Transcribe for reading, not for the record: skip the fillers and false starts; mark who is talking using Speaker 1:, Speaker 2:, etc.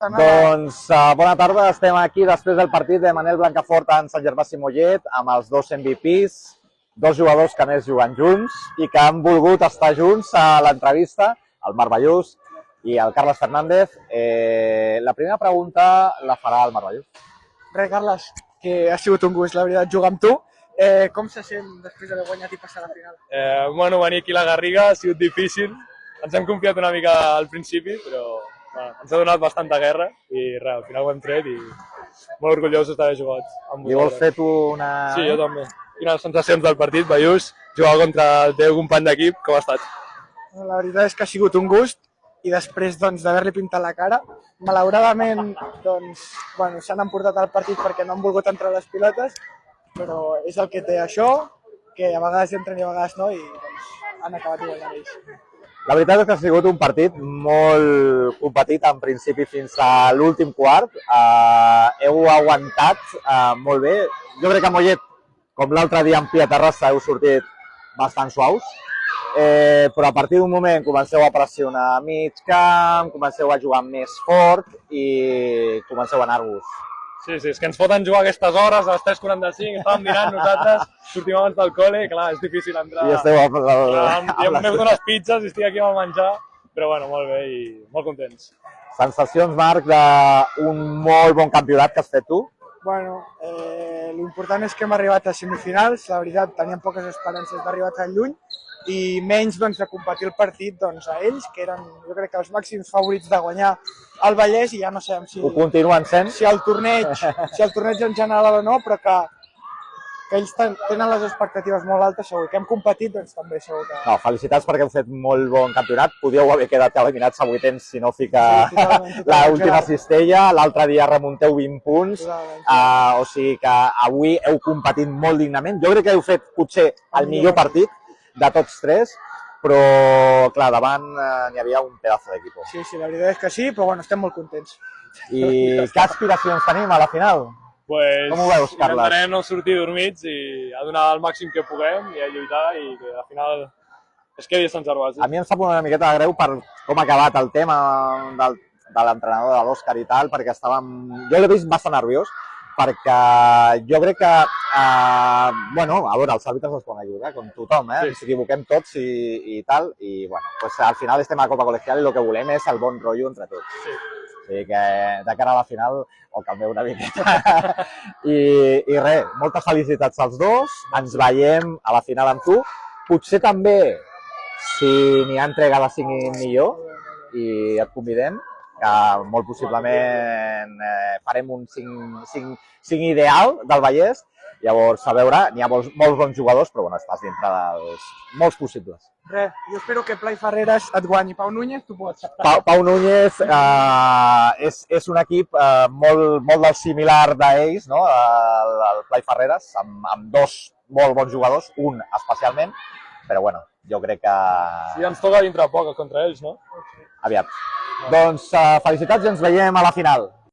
Speaker 1: Bona tarda, estem aquí després del partit de Manel Blancafort en Sant Gervasi Mollet amb els dos MVPs, dos jugadors que més juguen junts i que han volgut estar junts a l'entrevista, el Marc Ballús i el Carles Fernández. La primera pregunta la farà el Marc Ballús.
Speaker 2: Carles, que ha sigut un gust, la veritat, jugar amb tu. Com se sent després d'haver guanyat i passar a la final?
Speaker 3: Venir aquí a la Garriga ha sigut difícil. Ens hem confiat una mica al principi, però ens ha donat bastanta guerra i res, al final ho hem tret i molt orgullosos d'haver jugat amb vosaltres.
Speaker 1: I vols fer tu una...
Speaker 3: Sí, jo també. Quines sensacions del partit, Ballús, jugar contra el teu company d'equip, com ha estat?
Speaker 2: La veritat és que ha sigut un gust i després d'haver-li pintat la cara, malauradament s'han emportat al partit perquè no han volgut entrar les pilotes, però és el que té això, que a vegades entren i a vegades no, i han acabat guanyant ells.
Speaker 1: La veritat és que ha sigut un partit molt competit en principi fins a l'últim quart. Heu aguantat molt bé. Jo crec que a Mollet, com l'altre dia en Pia Terrassa, heu sortit bastant suaus, però a partir d'un moment comenceu a pressionar a mig camp, comenceu a jugar més fort i comenceu a anar-vos.
Speaker 3: Sí, és que ens foten jugar a aquestes hores, a les 3:45, estàvem dinant nosaltres, sortim abans del col·le, clar, és difícil entrar.
Speaker 1: I esteu
Speaker 3: M'he fet unes pizzas i estic aquí a menjar, però bueno, molt bé i molt contents.
Speaker 1: Sensacions, Marc, d'un molt bon campionat que has fet tu?
Speaker 2: L'important és que hem arribat a semifinals, la veritat teníem poques esperances d'arribar tan lluny i menys de competir el partit a ells, que eren jo crec que els màxims favorits de guanyar el Vallès, i ja no sabem si...
Speaker 1: Ho continuen sent?
Speaker 2: Si el torneig en general o no, però que ells tenen les expectatives molt altes, segur. Que hem competit, també segur que...
Speaker 1: No, felicitats perquè heu fet molt bon campionat. Podíeu haver quedat eliminats a vuitens si no fica l'última cistella. L'altre dia remunteu 20 punts, o sigui que avui heu competit molt dignament. Jo crec que heu fet potser el millor partit de tots tres, però clar, davant n'hi havia un pedazo d'equip.
Speaker 2: Sí, la veritat és que sí, però bueno, estem molt contents.
Speaker 1: I què aspiracions tenim a la final?
Speaker 3: Com
Speaker 1: ho veus, Carles?
Speaker 3: Intentarem no sortir dormits i a donar el màxim que puguem i a lluitar i que al final es quedi a Sant Gervasi.
Speaker 1: A mi em sap una miqueta de greu per com ha acabat el tema de l'entrenador de l'Òscar i tal, perquè jo l'he vist bastant nerviós, perquè jo crec que, a veure, els àrbitres es poden equivocar, com tothom, ens equivoquem tots i tal, i al final estem a Copa Colegial i el que volem és el bon rotllo entre tots. O sigui que de cara a la final o calmeu una miqueta. I res, moltes felicitats als dos, ens veiem a la final amb tu. Potser també, si n'hi ha entregades sigui millor i et convidem, que molt possiblement farem un 5 ideal del Vallès. Llavors, a veure, n'hi ha molts bons jugadors, però estàs dintre dels molts possibles.
Speaker 2: Res, jo espero que Play Ferreres et guanyi. Pau Núñez, tu pots.
Speaker 1: Pau Núñez és un equip molt similar d'ells, no? El Play Ferreres, amb dos molt bons jugadors, un especialment, però jo crec que...
Speaker 3: Sí, ens toca dintre poc contra ells, no?
Speaker 1: Aviat. Doncs felicitats i ens veiem a la final.